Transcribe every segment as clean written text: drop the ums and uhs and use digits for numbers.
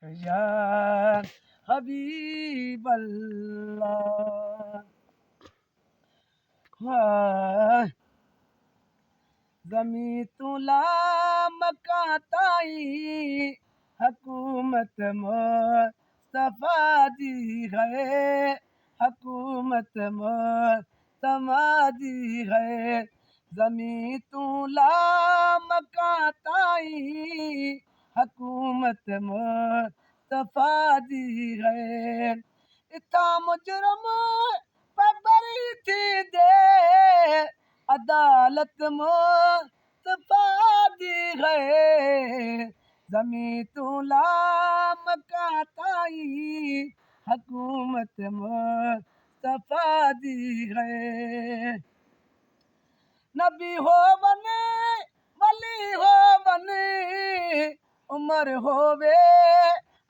या हबीब अल्लाह। हाँ, ज़मीं तुला मका ताई हुकूमत मुस्तफ़ा दी है, हुकूमत मुस्तफ़ा दी है। ज़मीं तुला मका ताई हुकूमत मुस्तफ़ा दी है। इता मुजरम पबरी थी दे अदालत मुस्तफ़ा दी है। ज़मीं तुला मका ताई हुकूमत मुस्तफ़ा दी है। नबी हो बने वली हो बने उमर होवे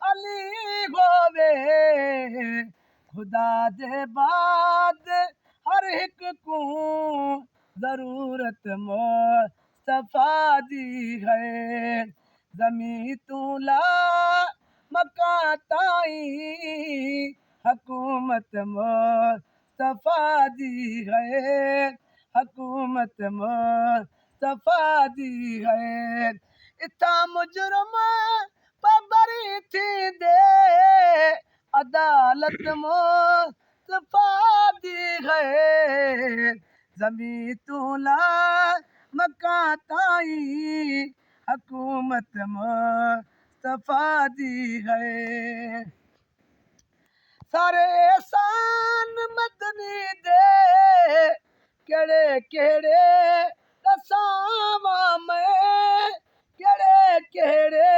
अली होवे। खुदा दे बाद हर हिक को ज़रूरत मुस्तफ़ा दी है। ज़मीं तुला मका ताई हुकूमत मुस्तफ़ा दी है, हुकूमत मुस्तफ़ा दी है। इता मुजरम पबरी थी दे अदालत मुस्तफ़ा दी है। ज़मीं तुला मका ताई हुकूमत मुस्तफ़ा दी है। सारे एहसान मदनी दे केड़े केड़े दसावा में, केड़े केड़े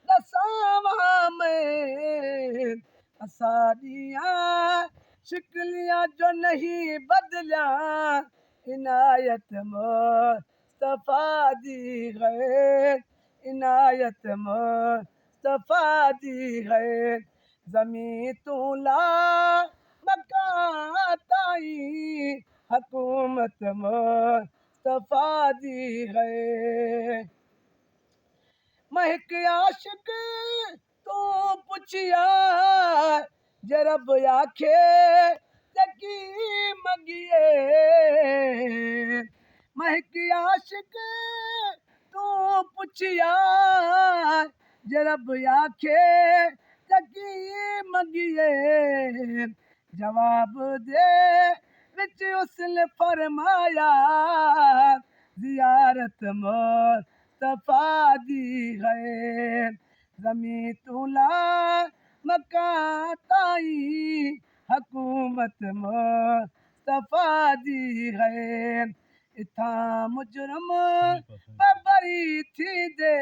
दसावा में। असादियाँ शिकलियाँ जो नहीं बदलिया इनायत मुस्तफ़ा दी है, इनायत मुस्तफ़ा दी है। ज़मीं तुला मका ताई हुकूमत मुस्तफ़ा दी है। महक आशिक तू पुछिया जरब आखे तकी मगिए। महक आशिक तू पुछिया जरब आखे तकी मगिए। जवाब दे विच उसने फरमाया ज़ियारत मुस्तफ़ा दी है। ज़मीं तुला मका ताई हुकूमत मुस्तफ़ा दी है। इथा मुजरम पबरी थी दे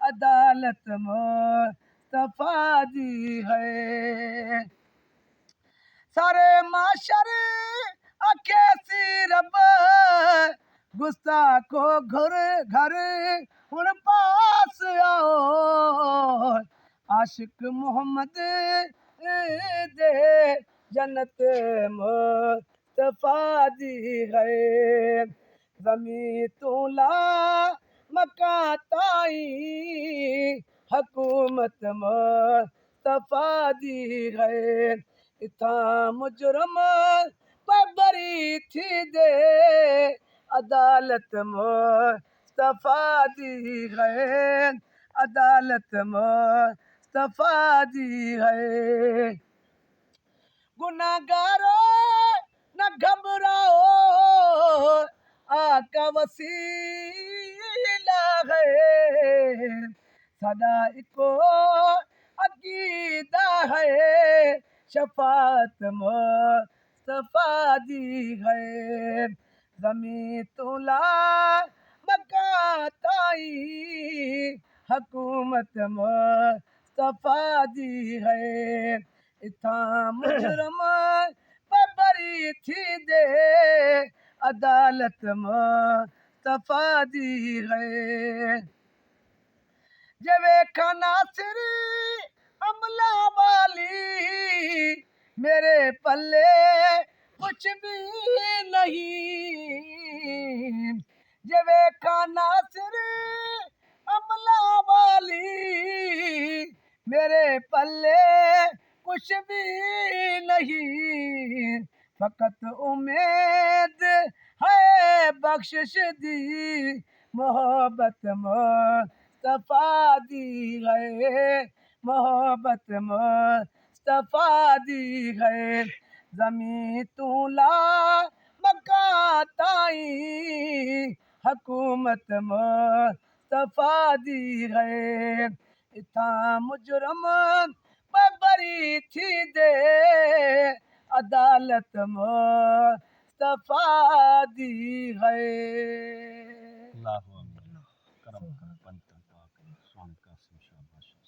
अदालत मुस्तफ़ा दी है। सारे माशर आखे सी रब गुस्ताखो घर घर हुण पास आओ। आशिक मोहम्मद दे जन्नत मुस्तफ़ा दी है। ज़मीं तुला मका ताई हुकूमत मुस्तफ़ा दी है। इथा मुजरम पबरी थी दे अदालत मुस्तफ़ा दी है, अदालत मुस्तफ़ा दी है। गुनाहगारो न घबराओ आका वसीला है। सदा इको अकीदा है शफात मुस्तफ़ा दी है। ज़मीं तुला मका ताई हुकूमत मुस्तफ़ा दी है। इथा मुजरम पबरी थी दे अदालत मुस्तफ़ा दी है। जवे नासिर अमला वाली मेरे पल्ले कुछ भी नहीं। जवे नासिर अमला वाली मेरे पल्ले कुछ भी नहीं, फकत उम्मीद है बख्शिश दी, मोहब्बत मुस्तफा दी है, मोहब्बत मुस्तफा दी है। जमी तूला मक्का ताई, हुकूमत मुस्तफा दी है। इथा मुजरम बरी थी दे, अदालत मुस्तफा दी है। करम कर पंतन पाक स्वामी कासिम शाह बादशाह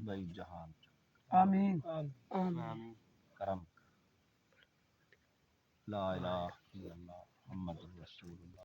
भाई जहान आमीन। करम ला इलाहा इल्लल्लाह मुहम्मदुर रसूलुल्लाह।